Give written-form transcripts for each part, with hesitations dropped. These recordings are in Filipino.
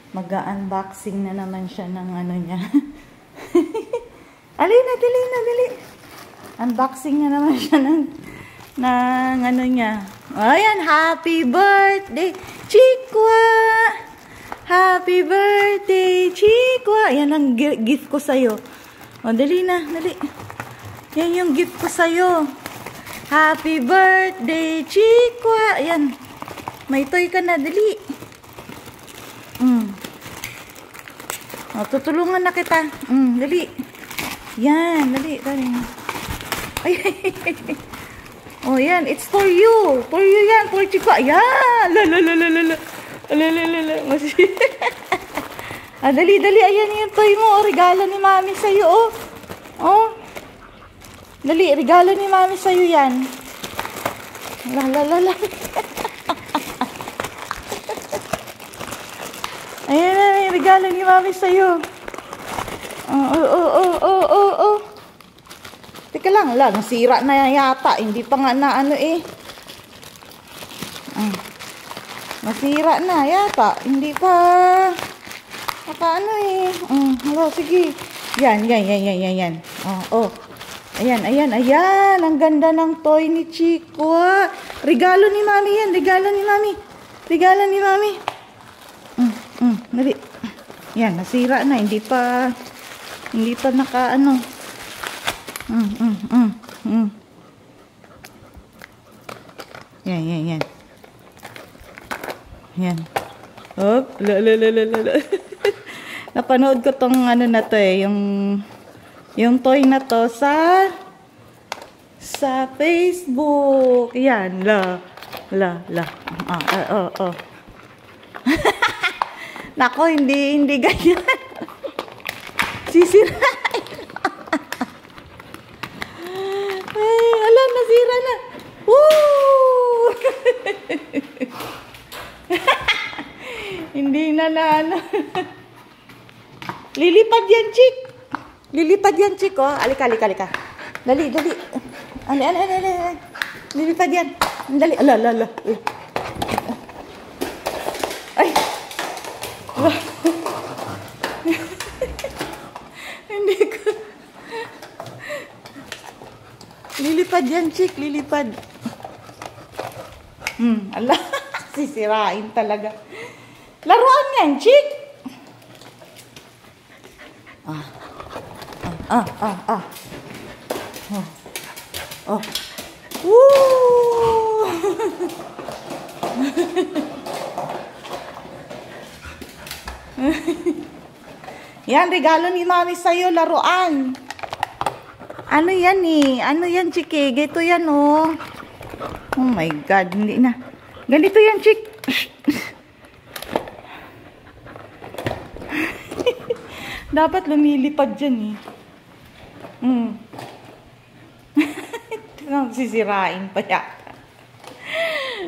Mag-unboxing na naman siya ng ano niya. Alina, dali. Unboxing na naman siya ng ano niya. Ayan, happy birthday, Chikwa! Happy birthday, Chikwa! Ayan ang gift ko sa'yo. O, dali na, dali. Yan yung gift ko sa'yo. Happy birthday, Chikwa! Ayan. May toy ka na, dali. O, tutulungan na kita. Dali. Yan, dali. Ay. Oh, yan. It's for you. For you yan. For Chikwa. Yan. La. Dali. Ayan yung toy mo. Regalo ni Mami sa'yo, oh. Dali. Regalo ni Mami sa'yo yan. La. Ayan. Regalo ni Mami sa'yo. Oh. Teka lang, nasira na yata. Hindi pa nga na ano eh. Nasira na yata. Hindi pa ano eh. Sige. Yan. Ayan. Ang ganda ng toy ni Chikwa. Regalo ni Mami yan. Regalo ni Mami. Dali. Yan, nasira na. Hindi pa naka ano. Yan. Yan. Oh, la. Napanood ko tong ano na to eh, yung toy na to sa Facebook. Yan, la. Oh. Nako, hindi ganyan. Sisirain. Nasira na. Woo! Hindi na ano. Lilipad yan, Chik, oh. Alika. Dali. Ali. Lilipad yan. Dali. Ala. Ay. Hindi ko. Lilipad yan, Chik. Lilipad. Ala. Sisirain talaga. Laruan yan, Chik. Oh. Woo! Yan, regalo ni Mami sa'yo, laruan. Ano yan eh? Ano yan, Chiki? Ganito yan, oh. Oh my God, hindi na. Ganito yan, Chik. Dapat lumilipad dyan, eh. Sisirain pa yata.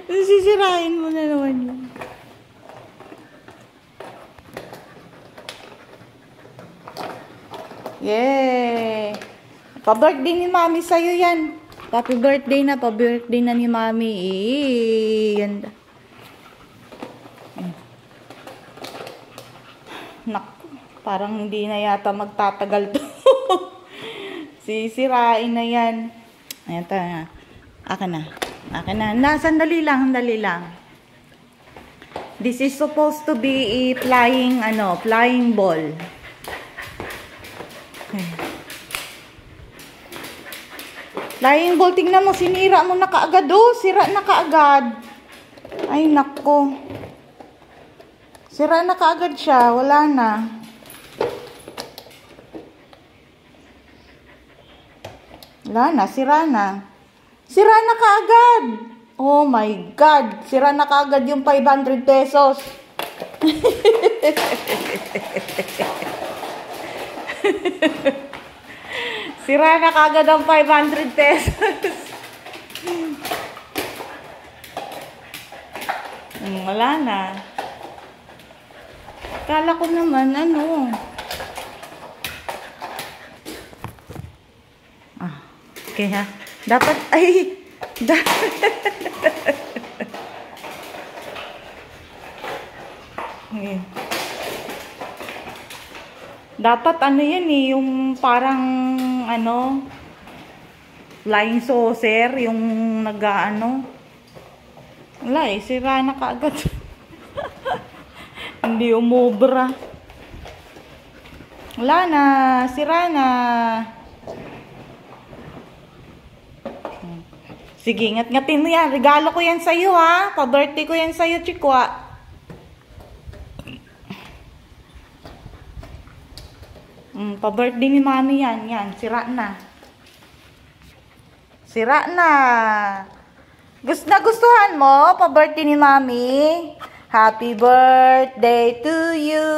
Sisirain mo na naman yun. Yay! Pa-birthday ni Mami sa'yo yan. Happy birthday na. Pa-birthday na ni Mami. Ganda. Naku. Parang hindi na yata magtatagal to. Sisirain na yan. Ayan ta. Akin na. Sandali lang. This is supposed to be a flying ball. Okay. Flying ball, tingnan mo, sinira mo na kaagad, oh. Sira na kaagad. Ay, nako. Sira na kaagad siya. Wala na. Sira na. Sira na kaagad. Oh my God. Sira na kaagad yung 500 pesos. Sira na kaagad ang 500 pesos. Wala na. Kala ko naman, okay ha. Dapat, Dapat ano yan eh, yung parang ano, flying saucer, yung nag-ano. Wala eh, sira na kaagad. Hindi umubra. Wala na, sira na. Sige, ngat-ngatin mo yan. Regalo ko yan sa'yo ha. Pa-birthday ko yan sa'yo, Chikwa. Pa-birthday ni Mami yan. Yan, sira na. Sira na. Nagustuhan mo? Pa-birthday ni Mami. Happy birthday to you.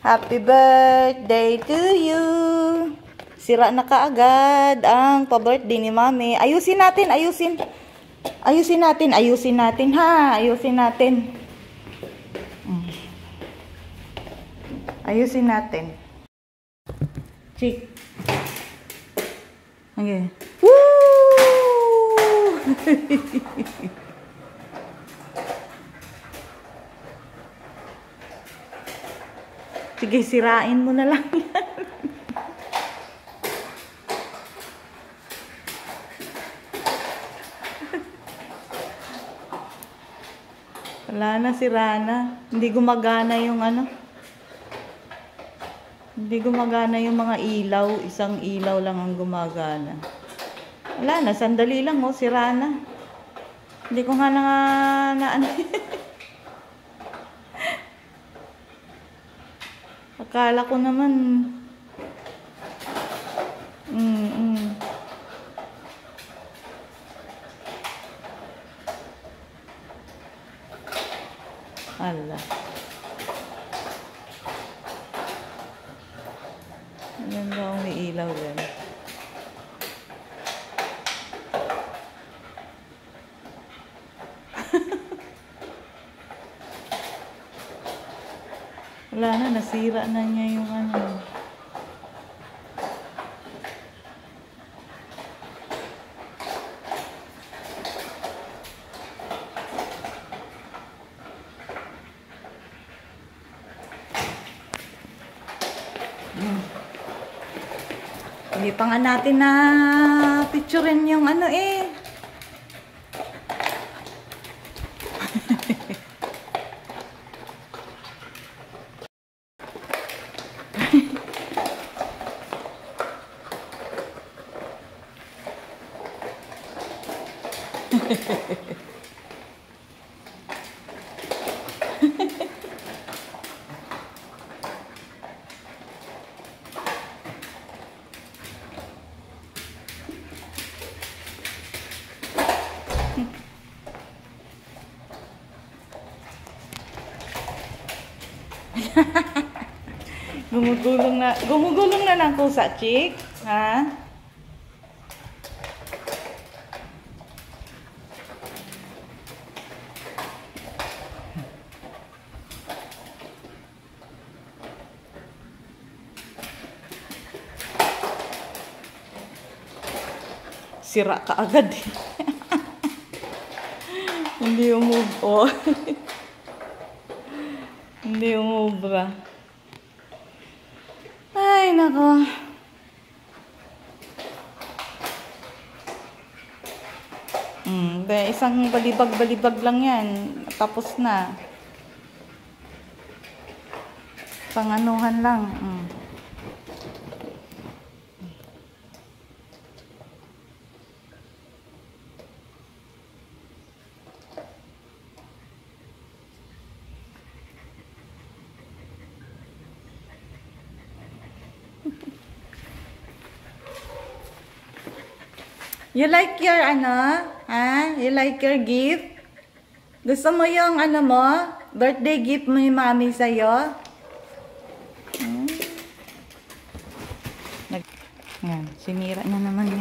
Happy birthday to you. Sira na kaagad ang pa-birthday ni Mami. Ayusin natin, ayusin. Ayusin natin, ayusin natin ha. Ayusin natin. Ayusin natin. Chick. Okay. Woo! Sige, sirain mo na lang yan. Wala na, sira na. Hindi gumagana yung ano. Hindi gumagana yung mga ilaw. Isang ilaw lang ang gumagana. Wala na, sandali lang oh, sira na. Hindi ko nga na ano. Akala ko naman ala. Ayan ba ang may ilaw din? Wala na, nasira na niya yung ano. Hindi pa nga natin na picturein yung ano eh. Gumugulong na ng kusa, Chick. Ha? Sira ka agad eh. Hindi umub. Oh. Hindi umubra. Ay, nako. Isang balibag-balibag lang yan. Tapos na. Panganuhan lang. You like your ano? Ha? You like your gift? Gusto mo yung ano mo? Birthday gift mo yung Mami sa'yo? Yan. Sinira na naman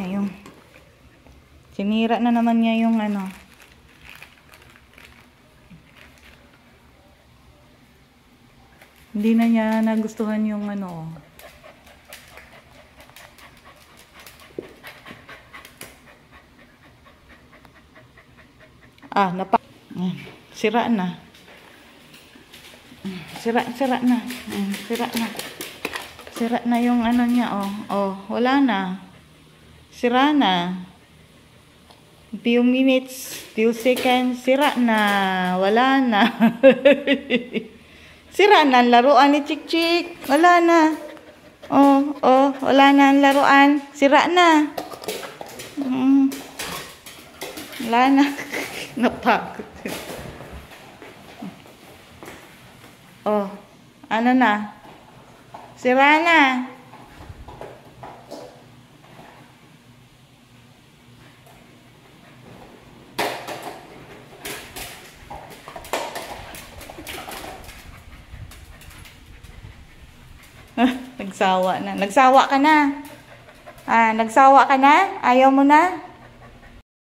niya yung ano. Hindi na niya nagustuhan yung ano. Sira na. Sira na. Sira na. Sira na yung ano niya, oh. Oh, wala na. Sira na. Few minutes, few seconds, sira na. Wala na. Sira na ang laruan ni Chik-Chik. Wala na. Oh, oh, wala na ang laruan. Sira na. Wala na. Napagod. Oh, ano na? Sira na. Nagsawa na. Nagsawa ka na. Nagsawa ka na? Ayaw mo na?